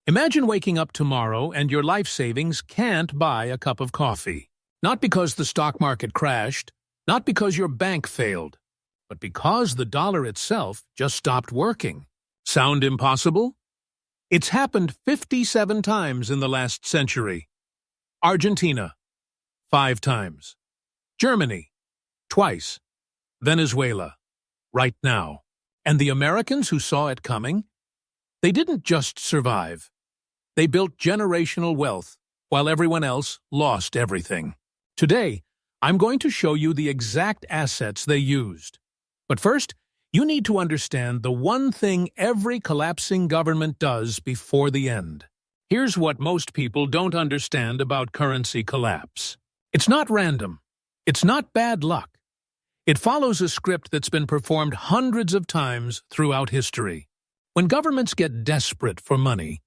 Imagine waking up tomorrow and your life savings can't buy a cup of coffee. Not because the stock market crashed, not because your bank failed, but because the dollar itself just stopped working. Sound impossible? It's happened 57 times in the last century. Argentina, 5 times. Germany, twice. Venezuela, right now. And the Americans who saw it coming? They didn't just survive. They built generational wealth while everyone else lost everything. Today, I'm going to show you the exact assets they used. But first, you need to understand the one thing every collapsing government does before the end. Here's what most people don't understand about currency collapse. It's not random. It's not bad luck. It follows a script that's been performed hundreds of times throughout history. When governments get desperate for money,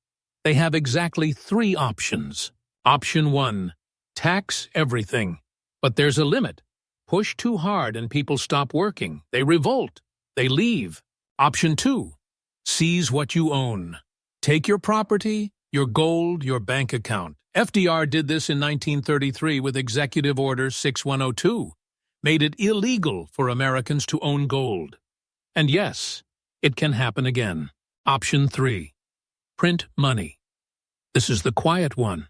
they have exactly 3 options. Option 1, tax everything. But there's a limit. Push too hard and people stop working. They revolt. They leave. Option 2, seize what you own. Take your property, your gold, your bank account. FDR did this in 1933 with Executive Order 6102, made it illegal for Americans to own gold. And yes, it can happen again. Option 3, print money. This is the quiet one,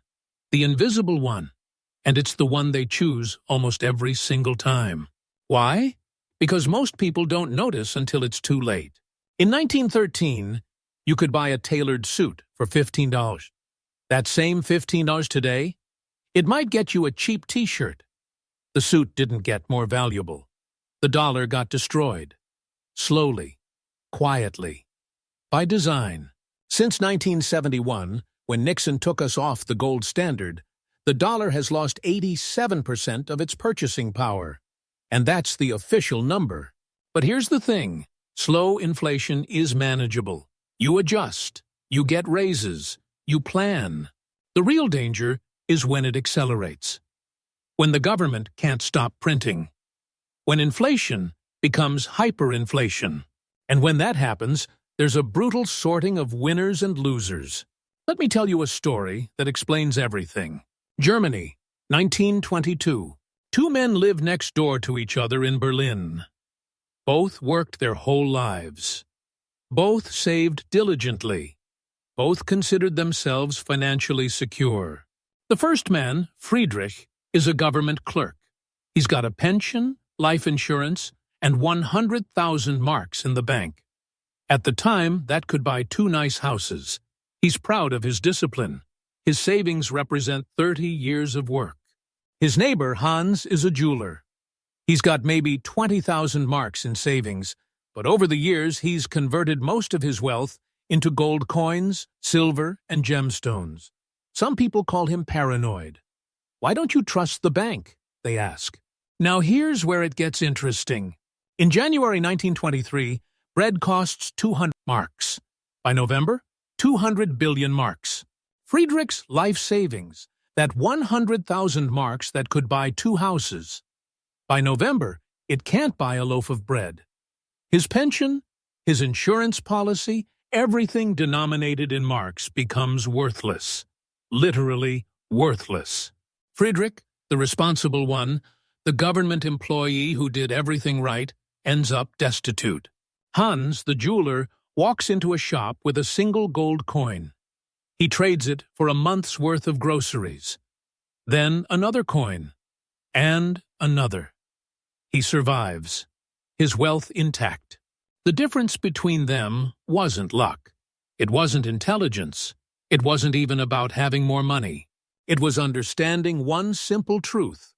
the invisible one, and it's the one they choose almost every single time. Why? Because most people don't notice until it's too late. In 1913, you could buy a tailored suit for $15. That same $15 today, it might get you a cheap t-shirt. The suit didn't get more valuable. The dollar got destroyed. Slowly, quietly, by design. Since 1971, when Nixon took us off the gold standard, the dollar has lost 87% of its purchasing power. And that's the official number. But here's the thing. Slow inflation is manageable. You adjust. You get raises. You plan. The real danger is when it accelerates. When the government can't stop printing. When inflation becomes hyperinflation. And when that happens, there's a brutal sorting of winners and losers. Let me tell you a story that explains everything. Germany, 1922. 2 men lived next door to each other in Berlin. Both worked their whole lives. Both saved diligently. Both considered themselves financially secure. The first man, Friedrich, is a government clerk. He's got a pension, life insurance, and 100,000 marks in the bank. At the time, that could buy 2 nice houses. He's proud of his discipline. His savings represent 30 years of work. His neighbor, Hans, is a jeweler. He's got maybe 20,000 marks in savings, but over the years he's converted most of his wealth into gold coins, silver, and gemstones. Some people call him paranoid. Why don't you trust the bank? They ask. Now here's where it gets interesting. In January 1923, bread costs 200 marks. By November, 200 billion marks. Friedrich's life savings, that 100,000 marks that could buy 2 houses. By November, it can't buy a loaf of bread. His pension, his insurance policy, everything denominated in marks becomes worthless. Literally worthless. Friedrich, the responsible one, the government employee who did everything right, ends up destitute. Hans, the jeweler, walks into a shop with a single gold coin. He trades it for a month's worth of groceries. Then another coin. And another. He survives, his wealth intact. The difference between them wasn't luck. It wasn't intelligence. It wasn't even about having more money. It was understanding one simple truth.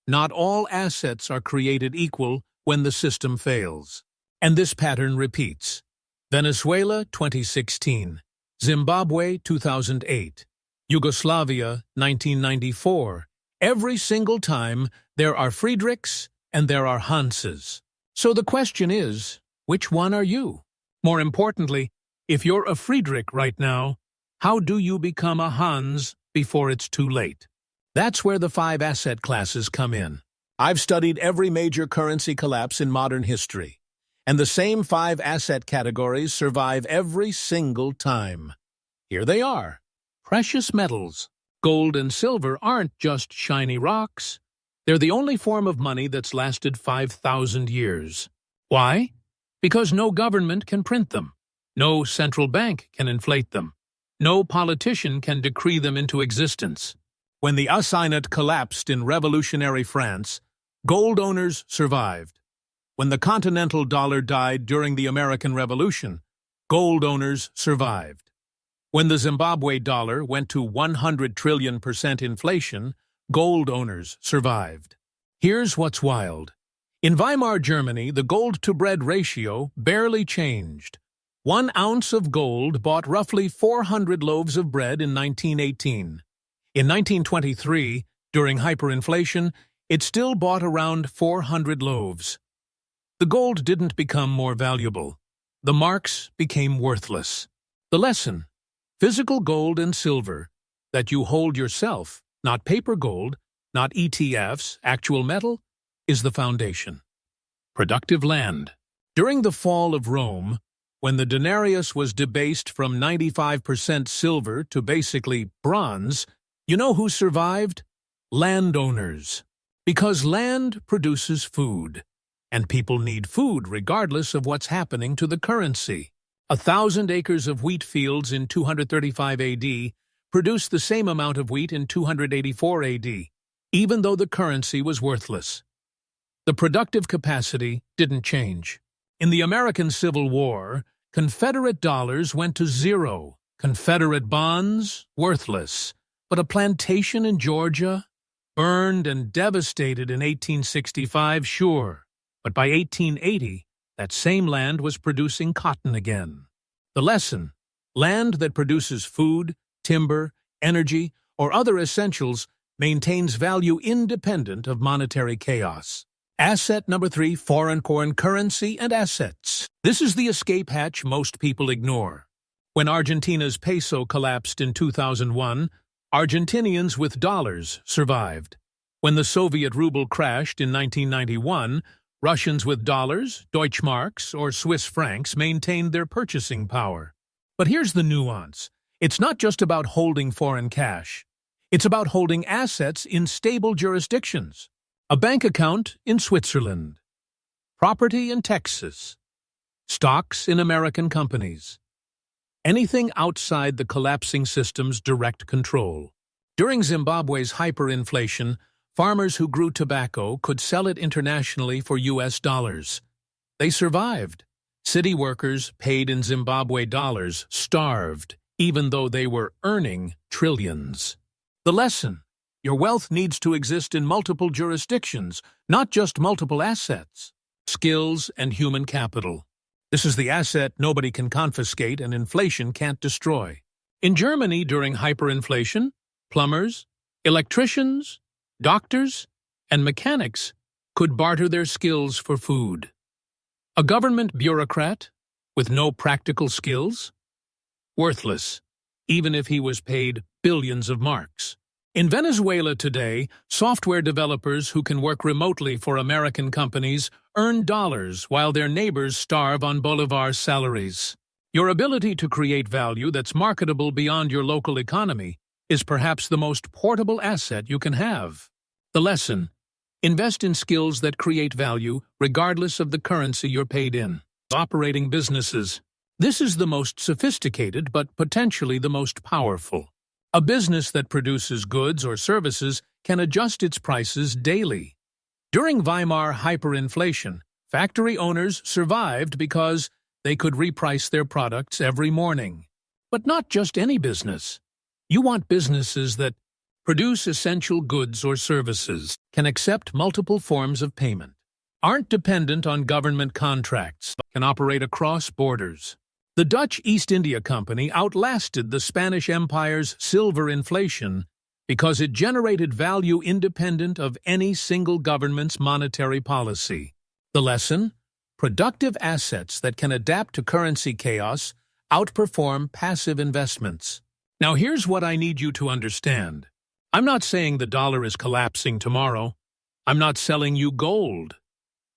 Not all assets are created equal when the system fails. And this pattern repeats. Venezuela, 2016. Zimbabwe, 2008. Yugoslavia, 1994. Every single time, there are Friedrichs and there are Hanses. So the question is, which one are you? More importantly, if you're a Friedrich right now, how do you become a Hans before it's too late? That's where the 5 asset classes come in. I've studied every major currency collapse in modern history, and the same 5 asset categories survive every single time. Here they are. Precious metals. Gold and silver aren't just shiny rocks. They're the only form of money that's lasted 5,000 years. Why? Because no government can print them. No central bank can inflate them. No politician can decree them into existence. When the assignat collapsed in revolutionary France, gold owners survived. When the continental dollar died during the American Revolution, gold owners survived. When the Zimbabwe dollar went to 100 trillion% inflation, gold owners survived. Here's what's wild. In Weimar Germany, the gold-to-bread ratio barely changed. 1 ounce of gold bought roughly 400 loaves of bread in 1918. In 1923, during hyperinflation, it still bought around 400 loaves. The gold didn't become more valuable. The marks became worthless. The lesson: physical gold and silver that you hold yourself, not paper gold, not ETFs, actual metal, is the foundation. Productive land. During the fall of Rome, when the denarius was debased from 95% silver to basically bronze, you know who survived? Landowners. Because land produces food, and people need food regardless of what's happening to the currency. 1,000 acres of wheat fields in 235 AD produced the same amount of wheat in 284 AD, even though the currency was worthless. The productive capacity didn't change. In the American Civil War, Confederate dollars went to zero, Confederate bonds worthless, but a plantation in Georgia, burned and devastated in 1865, sure, but by 1880, that same land was producing cotton again. The lesson: land that produces food, timber, energy, or other essentials maintains value independent of monetary chaos. Asset number 3, foreign currency and assets. This is the escape hatch most people ignore. When Argentina's peso collapsed in 2001, Argentinians with dollars survived. When the Soviet ruble crashed in 1991, Russians with dollars, Deutschmarks, or Swiss francs maintained their purchasing power. But here's the nuance. It's not just about holding foreign cash. It's about holding assets in stable jurisdictions. A bank account in Switzerland. Property in Texas. Stocks in American companies. Anything outside the collapsing system's direct control. During Zimbabwe's hyperinflation, farmers who grew tobacco could sell it internationally for US dollars. They survived. City workers, paid in Zimbabwe dollars, starved, even though they were earning trillions. The lesson: your wealth needs to exist in multiple jurisdictions, not just multiple assets. Skills and human capital. This is the asset nobody can confiscate and inflation can't destroy. In Germany during hyperinflation, plumbers, electricians, doctors, and mechanics could barter their skills for food. A government bureaucrat with no practical skills? Worthless, even if he was paid billions of marks. In Venezuela today, software developers who can work remotely for American companies earn dollars while their neighbors starve on bolivar salaries. Your ability to create value that's marketable beyond your local economy is perhaps the most portable asset you can have. The lesson: invest in skills that create value regardless of the currency you're paid in. Operating businesses. This is the most sophisticated but potentially the most powerful. A business that produces goods or services can adjust its prices daily. During Weimar hyperinflation, factory owners survived because they could reprice their products every morning. But not just any business. You want businesses that produce essential goods or services, can accept multiple forms of payment, aren't dependent on government contracts, can operate across borders. The Dutch East India Company outlasted the Spanish Empire's silver inflation because it generated value independent of any single government's monetary policy. The lesson: productive assets that can adapt to currency chaos outperform passive investments. Now here's what I need you to understand. I'm not saying the dollar is collapsing tomorrow. I'm not selling you gold.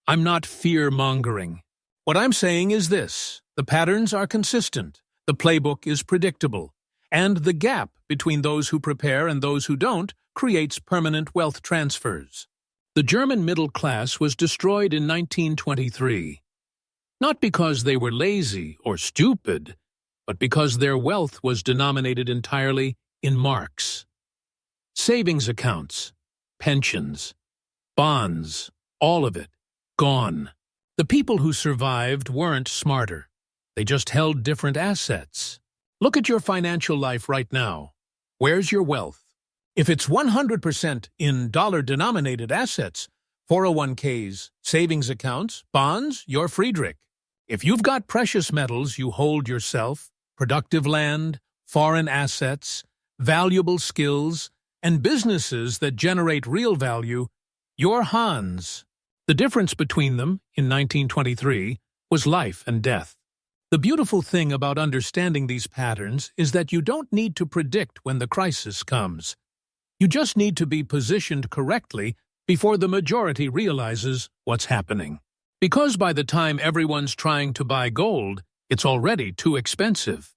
I'm not fear-mongering. What I'm saying is this: the patterns are consistent, the playbook is predictable, And the gap between those who prepare and those who don't creates permanent wealth transfers. The German middle class was destroyed in 1923, not because they were lazy or stupid, but because their wealth was denominated entirely in marks. Savings accounts, pensions, bonds, all of it, gone. The people who survived weren't smarter. They just held different assets. Look at your financial life right now. Where's your wealth? If it's 100% in dollar-denominated assets, 401ks, savings accounts, bonds, you're Friedrich. If you've got precious metals you hold yourself, productive land, foreign assets, valuable skills, and businesses that generate real value, you're Hans. The difference between them, in 1923, was life and death. The beautiful thing about understanding these patterns is that you don't need to predict when the crisis comes. You just need to be positioned correctly before the majority realizes what's happening. Because by the time everyone's trying to buy gold, it's already too expensive.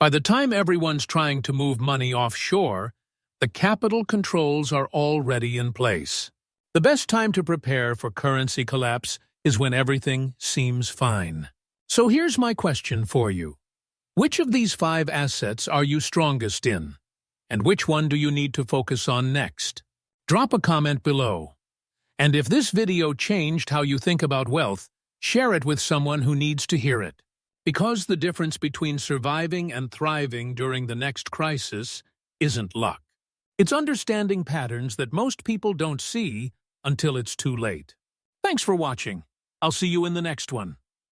By the time everyone's trying to move money offshore, the capital controls are already in place. The best time to prepare for currency collapse is when everything seems fine. So here's my question for you. Which of these 5 assets are you strongest in? And which one do you need to focus on next? Drop a comment below. And if this video changed how you think about wealth, share it with someone who needs to hear it. Because the difference between surviving and thriving during the next crisis isn't luck. It's understanding patterns that most people don't see until it's too late. Thanks for watching. I'll see you in the next one.